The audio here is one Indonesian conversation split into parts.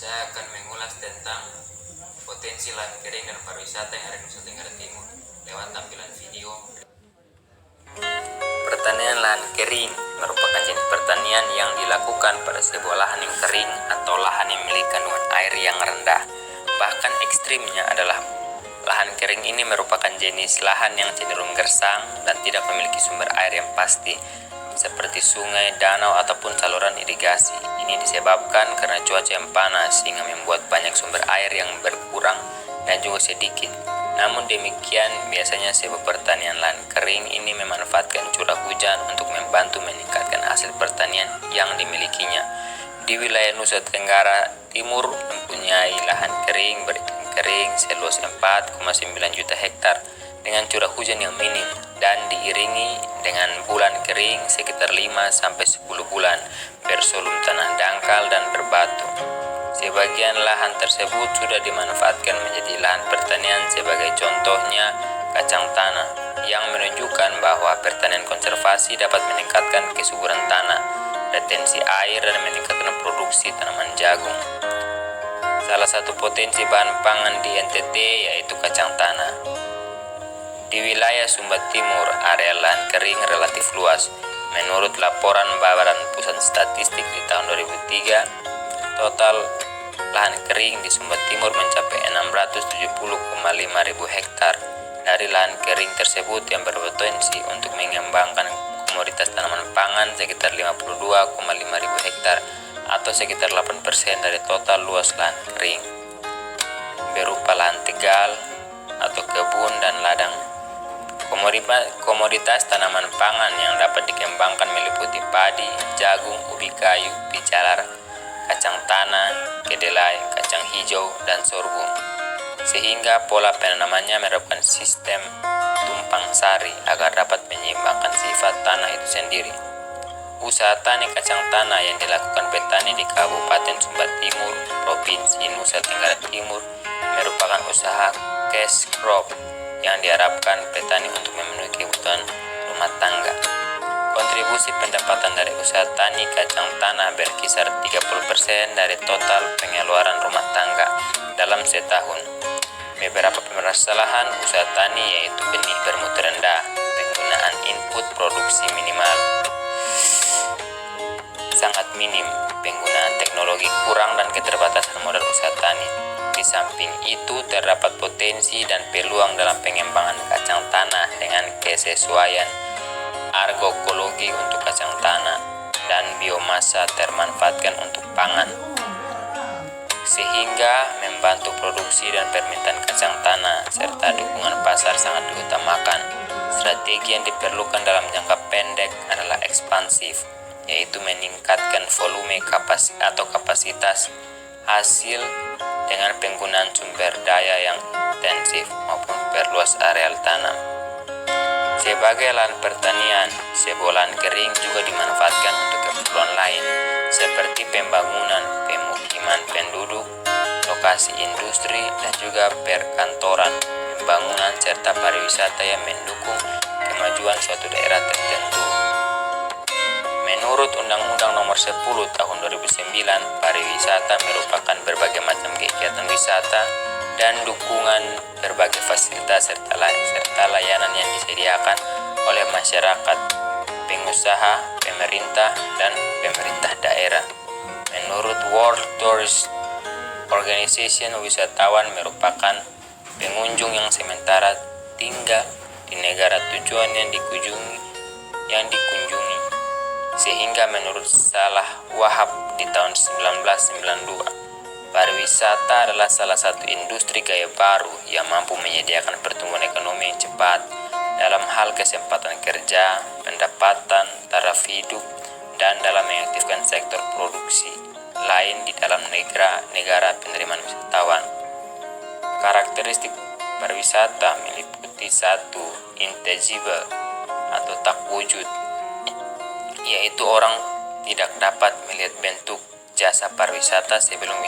Saya akan mengulas tentang potensi lahan kering dan pariwisata yang ada di Nusa Tenggara Timur lewat tampilan video. Pertanian lahan kering merupakan jenis pertanian yang dilakukan pada sebuah lahan yang kering atau lahan yang memiliki kandungan air yang rendah. Bahkan ekstrimnya adalah lahan kering ini merupakan jenis lahan yang cenderung gersang dan tidak memiliki sumber air yang pasti, seperti sungai, danau, ataupun saluran irigasi. Ini disebabkan karena cuaca yang panas sehingga membuat banyak sumber air yang berkurang dan juga sedikit. Namun demikian, biasanya sebuah pertanian lahan kering ini memanfaatkan curah hujan untuk membantu meningkatkan hasil pertanian yang dimilikinya. Di wilayah Nusa Tenggara Timur mempunyai lahan kering beriklim kering seluas 4,9 juta hektar dengan curah hujan yang minim dan diiringi dengan bulan kering sekitar 5-10 bulan bersolum tanah dangkal dan berbatu. Sebagian lahan tersebut sudah dimanfaatkan menjadi lahan pertanian, sebagai contohnya kacang tanah, yang menunjukkan bahwa pertanian konservasi dapat meningkatkan kesuburan tanah, retensi air, dan meningkatkan produksi tanaman jagung. Salah satu potensi bahan pangan di NTT yaitu kacang tanah. Di wilayah Sumba Timur, area lahan kering relatif luas. Menurut laporan Badan Pusat Statistik di tahun 2003, total lahan kering di Sumba Timur mencapai 670,5 ribu hektar. Dari lahan kering tersebut yang berpotensi untuk mengembangkan komoditas tanaman pangan sekitar 52,5 ribu hektar atau sekitar 8% dari total luas lahan kering, berupa lahan tegal atau kebun dan ladang. Komoditas tanaman pangan yang dapat dikembangkan meliputi padi, jagung, ubi kayu, pijalar, kacang tanah, kedelai, kacang hijau, dan sorghum. Sehingga pola penanamannya merupakan sistem tumpang sari agar dapat menyeimbangkan sifat tanah itu sendiri. Usaha tani kacang tanah yang dilakukan petani di Kabupaten Sumba Timur, Provinsi Nusa Tenggara Timur, merupakan usaha cash crop yang diharapkan petani untuk memenuhi kebutuhan rumah tangga. Kontribusi pendapatan dari usaha tani kacang tanah berkisar 30% dari total pengeluaran rumah tangga dalam setahun. Beberapa permasalahan usaha tani yaitu benih bermutu rendah, penggunaan input produksi minimal sangat minim, penggunaan teknologi kurang, dan keterbatasan modal usaha tani. Di samping itu, terdapat potensi dan peluang dalam pengembangan kacang tanah dengan kesesuaian agroekologi untuk kacang tanah dan biomasa termanfaatkan untuk pangan, sehingga membantu produksi dan permintaan kacang tanah, serta dukungan pasar sangat diutamakan. Strategi yang diperlukan dalam jangka pendek adalah ekspansif, yaitu meningkatkan volume kapasitas hasil dengan penggunaan sumber daya yang intensif maupun perluas areal tanam. Sebagai lahan pertanian, sebuah lahan kering juga dimanfaatkan untuk keperluan lain, seperti pembangunan pemukiman penduduk, lokasi industri, dan juga perkantoran, pembangunan serta pariwisata yang mendukung kemajuan suatu daerah tertentu. Menurut Undang-Undang Nomor 10 Tahun 2009, pariwisata merupakan berbagai macam kegiatan wisata dan dukungan berbagai fasilitas serta layanan yang disediakan oleh masyarakat, pengusaha, pemerintah, dan pemerintah daerah. Menurut World Tourist Organization, wisatawan merupakan pengunjung yang sementara tinggal di negara tujuan yang dikunjungi. Sehingga menurut Salah Wahab di tahun 1992, pariwisata adalah salah satu industri gaya baru yang mampu menyediakan pertumbuhan ekonomi yang cepat dalam hal kesempatan kerja, pendapatan, taraf hidup, dan dalam mengaktifkan sektor produksi lain di dalam negara penerimaan wisatawan. Karakteristik pariwisata meliputi 1. Intangible atau tak wujud, yaitu orang tidak dapat melihat bentuk jasa pariwisata sebelum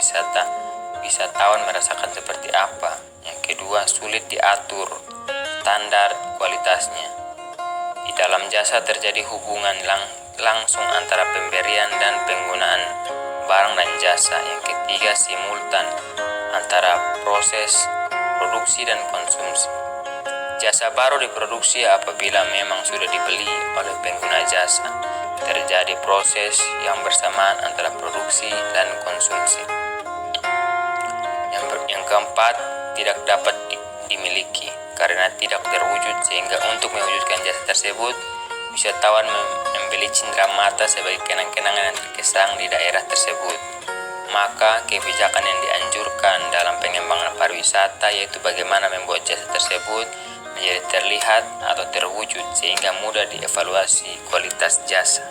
wisatawan merasakan seperti apa. Yang kedua, sulit diatur standar kualitasnya. Di dalam jasa terjadi hubungan langsung antara pemberian dan penggunaan barang dan jasa. Yang ketiga, simultan antara proses, produksi, dan konsumsi. Jasa baru diproduksi apabila memang sudah dibeli oleh pengguna jasa. Terjadi proses yang bersamaan antara produksi dan konsumsi. Yang keempat, tidak dapat dimiliki karena tidak terwujud, sehingga untuk mewujudkan jasa tersebut, wisatawan membeli cindera mata sebagai kenang-kenangan yang terkesan di daerah tersebut. Maka kebijakan yang dianjurkan dalam pengembangan pariwisata yaitu bagaimana membuat jasa tersebut menjadi terlihat atau terwujud sehingga mudah dievaluasi kualitas jasa.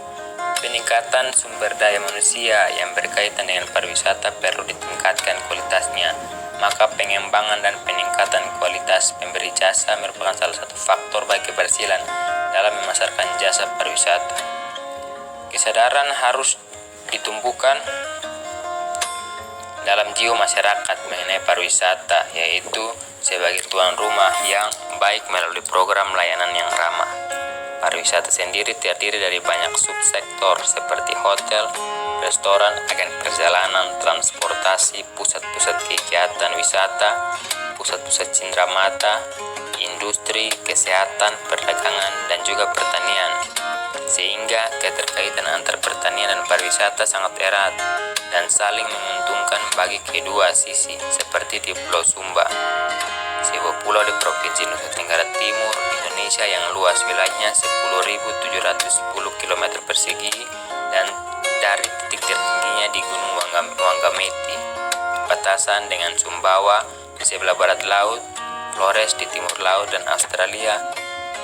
Peningkatan sumber daya manusia yang berkaitan dengan pariwisata perlu ditingkatkan kualitasnya. Maka pengembangan dan peningkatan kualitas pemberi jasa merupakan salah satu faktor bagi keberhasilan dalam memasarkan jasa pariwisata. Kesadaran harus ditumbuhkan dalam jiwa masyarakat mengenai pariwisata, yaitu sebagai tuan rumah yang baik melalui program layanan yang ramah. Pariwisata sendiri terdiri dari banyak subsektor seperti hotel, restoran, agen perjalanan, transportasi, pusat-pusat kegiatan wisata, pusat-pusat cindera mata, industri, kesehatan, perdagangan, dan juga pertanian. Sehingga keterkaitan antar pertanian dan pariwisata sangat erat dan saling menguntungkan bagi kedua sisi, seperti di Pulau Sumba, sebuah pulau di Provinsi Nusa Tenggara Timur, Indonesia yang luas wilayahnya 10.710 km persegi dan dari titik tertingginya di Gunung Wangameti, batasan dengan Sumbawa di sebelah barat laut, Flores di timur laut, dan Australia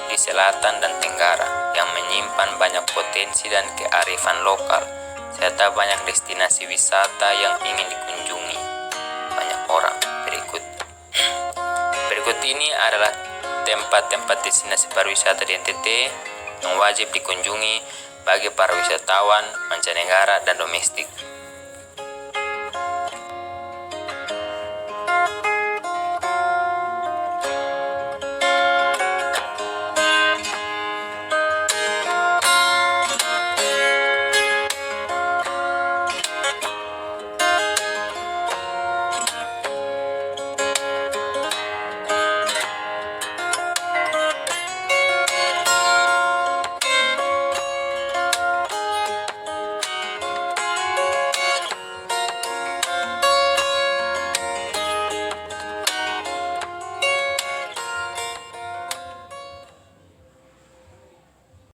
di selatan dan tenggara, yang menyimpan banyak potensi dan kearifan lokal, serta banyak destinasi wisata yang ingin dikunjungi banyak orang. Berikut ini adalah tempat-tempat destinasi pariwisata di NTT yang wajib dikunjungi bagi para wisatawan mancanegara dan domestik.